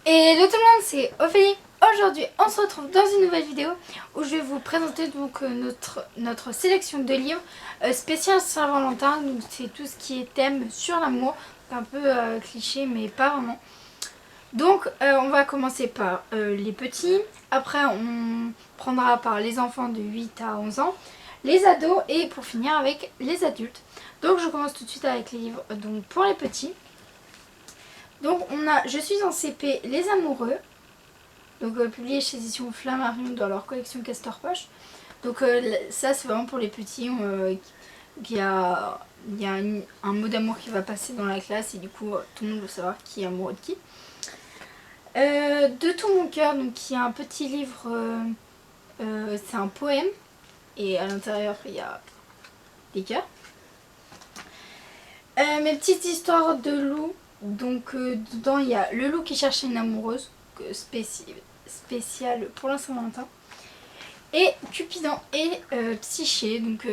Hello tout le monde, c'est Ophélie. Aujourd'hui, on se retrouve dans une nouvelle vidéo où je vais vous présenter donc notre sélection de livres spécial Saint-Valentin. Donc c'est tout ce qui est thème sur l'amour, un peu cliché mais pas vraiment. Donc on va commencer par les petits, après on prendra par les enfants de 8 à 11 ans, les ados et pour finir avec les adultes. Donc je commence tout de suite avec les livres donc pour les petits. Donc on a Je suis en CP, Les Amoureux, donc publié chez édition Flammarion dans leur collection Castor Poche. Donc ça c'est vraiment pour les petits, il y a un mot d'amour qui va passer dans la classe et du coup tout le monde veut savoir qui est amoureux de qui. De tout mon cœur, donc qui est un petit livre, c'est un poème et à l'intérieur il y a des cœurs. Mes petites histoires de loups. Donc dedans il y a le loup qui cherchait une amoureuse spéciale pour la Saint-Valentin, et Cupidon et Psyché, donc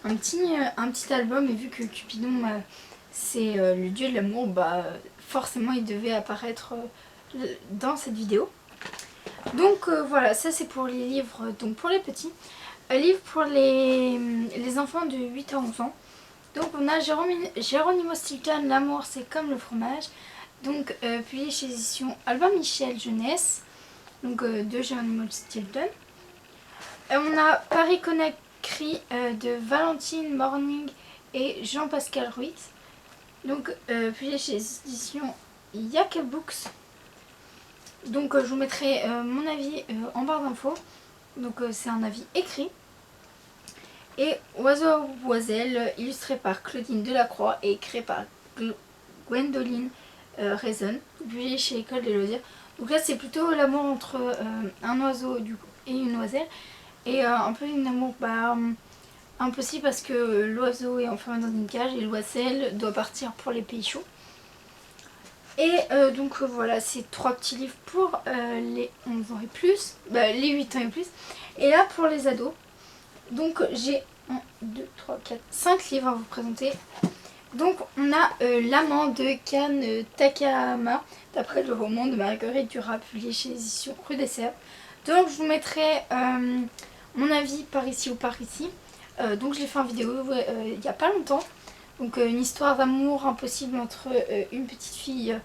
un petit album. Et vu que Cupidon c'est le dieu de l'amour, bah forcément il devait apparaître dans cette vidéo. Donc voilà, ça c'est pour les livres donc pour les petits. Livre pour les enfants de 8 à 11 ans. Donc on a Geronimo Stilton, L'amour c'est comme le fromage, donc publié chez édition Albin Michel Jeunesse, donc de Geronimo Stilton. On a Paris Conakry de Valentine Morning et Jean-Pascal Ruiz, donc publié chez édition Yaka Books. Donc je vous mettrai mon avis en barre d'infos, donc c'est un avis écrit. Et Oiseau Oiselle, illustré par Claudine Delacroix et créé par Gwendoline Raison, publié chez École des Loisirs. Donc là c'est plutôt l'amour entre un oiseau et une oiselle, et un peu un amour impossible parce que l'oiseau est enfermé dans une cage et l'oiselle doit partir pour les pays chauds. Et donc voilà, c'est 3 petits livres pour les 11 ans et plus, les 8 ans et plus. Et là pour les ados, donc j'ai 1, 2, 3, 4, 5 livres à vous présenter. Donc on a L'amant de Kan Takahama, d'après le roman de Marguerite Duras, publié chez l'édition Rue des Sèvres. Donc je vous mettrai mon avis par ici ou par ici. Donc je l'ai fait en vidéo il n'y a pas longtemps. Donc une histoire d'amour impossible entre une petite fille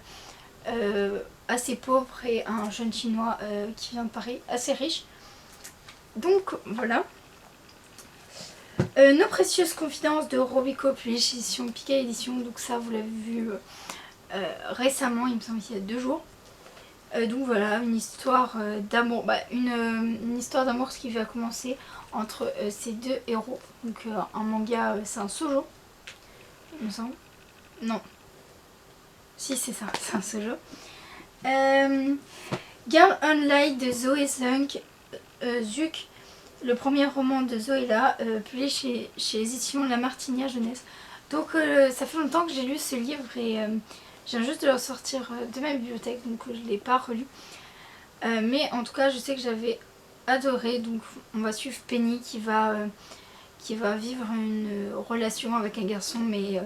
assez pauvre et un jeune chinois qui vient de Paris, assez riche. Donc voilà. Nos précieuses confidences de Robico, publié chez édition Pika Édition. Donc ça vous l'avez vu récemment, il me semble qu'il y a 2 jours. Donc voilà, une histoire d'amour, une histoire d'amour qui va commencer entre ces 2 héros. Donc un manga, c'est un shoujo, il me semble. Non. Si c'est ça, c'est un shoujo. Girl Online de Zoé Zuk. Le premier roman de Zoéla, publié chez édition La Martinière Jeunesse. Donc ça fait longtemps que j'ai lu ce livre et je viens juste de le sortir de ma bibliothèque, donc je ne l'ai pas relu. Mais en tout cas je sais que j'avais adoré. Donc on va suivre Penny qui va vivre une relation avec un garçon, mais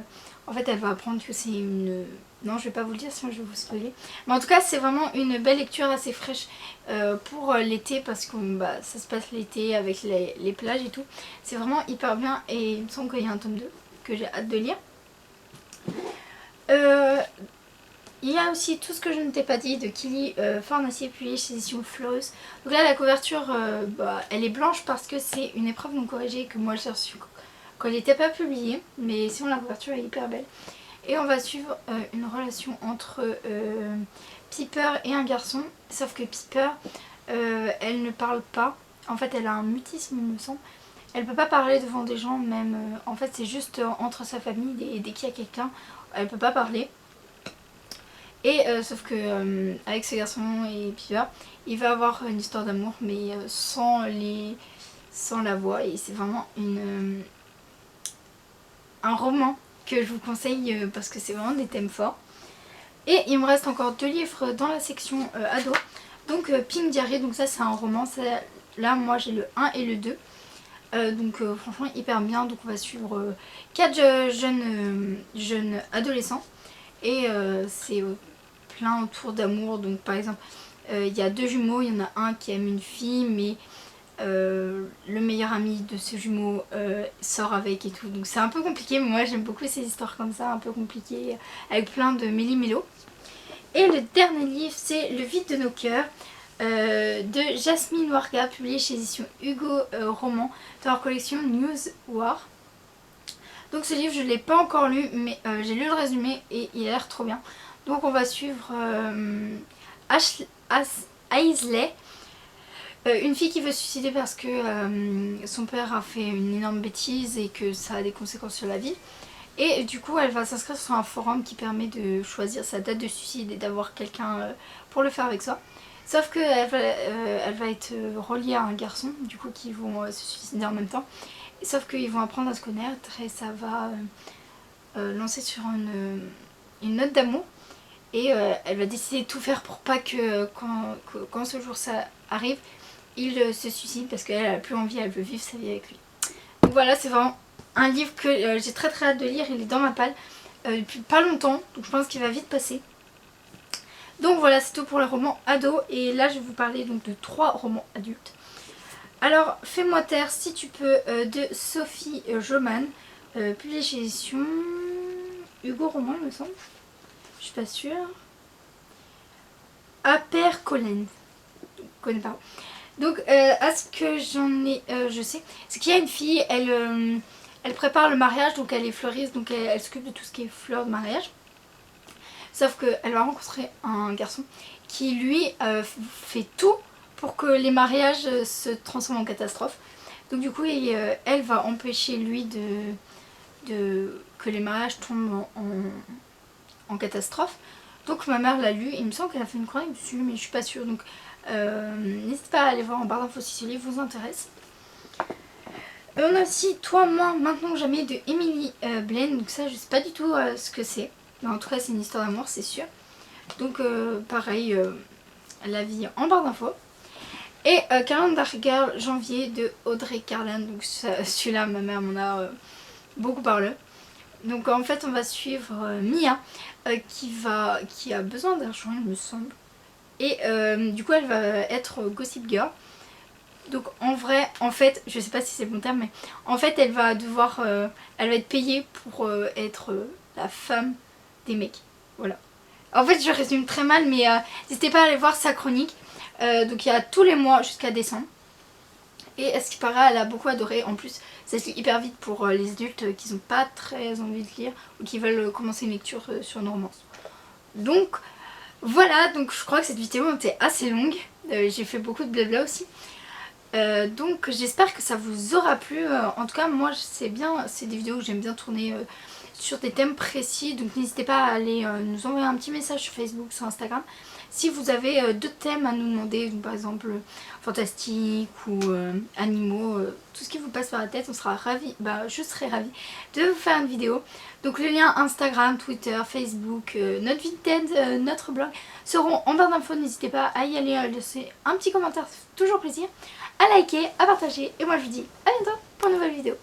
en fait elle va apprendre que c'est une... Non, je vais pas vous le dire sinon je vais vous spoiler. Mais en tout cas c'est vraiment une belle lecture assez fraîche pour l'été, parce que ça se passe l'été avec les plages et tout. C'est vraiment hyper bien et il me semble qu'il y a un tome 2 que j'ai hâte de lire. Il y a aussi Tout ce que je ne t'ai pas dit de Kili Farnacier, publié chez édition Fleurus. Donc là la couverture elle est blanche parce que c'est une épreuve non corrigée que moi j'ai reçue quand elle n'était pas publiée. Mais sinon la couverture est hyper belle. Et on va suivre une relation entre Piper et un garçon. Sauf que Piper, elle ne parle pas. En fait elle a un mutisme il me semble. Elle peut pas parler devant des gens même. En fait c'est juste entre sa famille, et dès qu'il y a quelqu'un, elle peut pas parler. Et sauf que avec ce garçon et Piper, il va avoir une histoire d'amour mais sans la voix. Et c'est vraiment un roman que je vous conseille parce que c'est vraiment des thèmes forts. Et il me reste encore 2 livres dans la section ado. Donc Pink Diary, donc ça c'est un roman. Là moi j'ai le 1 et le 2. Donc franchement hyper bien. Donc on va suivre 4 jeunes adolescents. Et c'est plein autour d'amour. Donc par exemple, il y a 2 jumeaux, il y en a un qui aime une fille, mais le meilleur ami de ce jumeau sort avec et tout. Donc c'est un peu compliqué, mais moi j'aime beaucoup ces histoires comme ça, un peu compliquées, avec plein de méli-mélo. Et le dernier livre, c'est Le vide de nos cœurs, de Jasmine Warga, publié chez édition Hugo Roman, dans leur collection News War. Donc ce livre, je ne l'ai pas encore lu, mais j'ai lu le résumé et il a l'air trop bien. Donc on va suivre Aisley, une fille qui veut se suicider parce que son père a fait une énorme bêtise et que ça a des conséquences sur la vie. Et du coup elle va s'inscrire sur un forum qui permet de choisir sa date de suicide et d'avoir quelqu'un pour le faire avec soi. Sauf qu'elle va être reliée à un garçon du coup qui vont se suicider en même temps. Sauf qu'ils vont apprendre à se connaître et ça va lancer sur une note d'amour. Et elle va décider de tout faire pour pas que quand ce jour ça arrive, il se suicide parce qu'elle a plus envie, elle veut vivre sa vie avec lui. Donc voilà, c'est vraiment un livre que j'ai très hâte de lire, il est dans ma palle depuis pas longtemps, donc je pense qu'il va vite passer. Donc voilà, c'est tout pour les romans ados et là je vais vous parler donc de 3 romans adultes. Alors, Fais-moi taire si tu peux de Sophie Joman, publié chez édition Hugo Roman il me semble, je suis pas sûre. Père Collins, je connais pas. Donc à ce que j'en ai, je sais, c'est qu'il y a une fille, elle prépare le mariage, donc elle est fleuriste, donc elle s'occupe de tout ce qui est fleurs de mariage. Sauf qu'elle va rencontrer un garçon qui lui fait tout pour que les mariages se transforment en catastrophe. Donc du coup elle va empêcher lui que les mariages tombent en catastrophe. Donc ma mère l'a lu et il me semble qu'elle a fait une chronique dessus mais je suis pas sûre. Donc n'hésitez pas à aller voir en barre d'infos si ce livre vous intéresse. On a aussi Toi, moi, maintenant que jamais de Emily Blaine. Donc ça je sais pas du tout ce que c'est. Mais en tout cas c'est une histoire d'amour c'est sûr. Donc pareil, la vie en barre d'infos. Et Calendar Girl janvier de Audrey Carlan. Donc celui-là ma mère m'en a beaucoup parlé. Donc en fait on va suivre Mia qui a besoin d'argent il me semble. Et du coup elle va être Gossip Girl. Donc en vrai, en fait, je sais pas si c'est le bon terme mais en fait elle va être payée pour être la femme des mecs. Voilà. En fait je résume très mal mais n'hésitez pas à aller voir sa chronique. Donc il y a tous les mois jusqu'à décembre. Et à ce qui paraît elle a beaucoup adoré. En plus ça se lit hyper vite pour les adultes qui n'ont pas très envie de lire ou qui veulent commencer une lecture sur une romance. Donc voilà, donc je crois que cette vidéo était assez longue. J'ai fait beaucoup de blabla aussi. Donc j'espère que ça vous aura plu. En tout cas moi c'est des vidéos que j'aime bien tourner sur des thèmes précis. Donc n'hésitez pas à aller nous envoyer un petit message sur Facebook, sur Instagram. Si vous avez d'autres thèmes à nous demander, donc par exemple fantastique ou animaux, tout ce qui vous passe par la tête, on sera ravis, je serai ravie de vous faire une vidéo. Donc le lien Instagram, Twitter, Facebook, notre Vinted, notre blog seront en barre d'infos. N'hésitez pas à y aller, à laisser un petit commentaire, ça fait toujours plaisir, à liker, à partager. Et moi je vous dis à bientôt pour une nouvelle vidéo.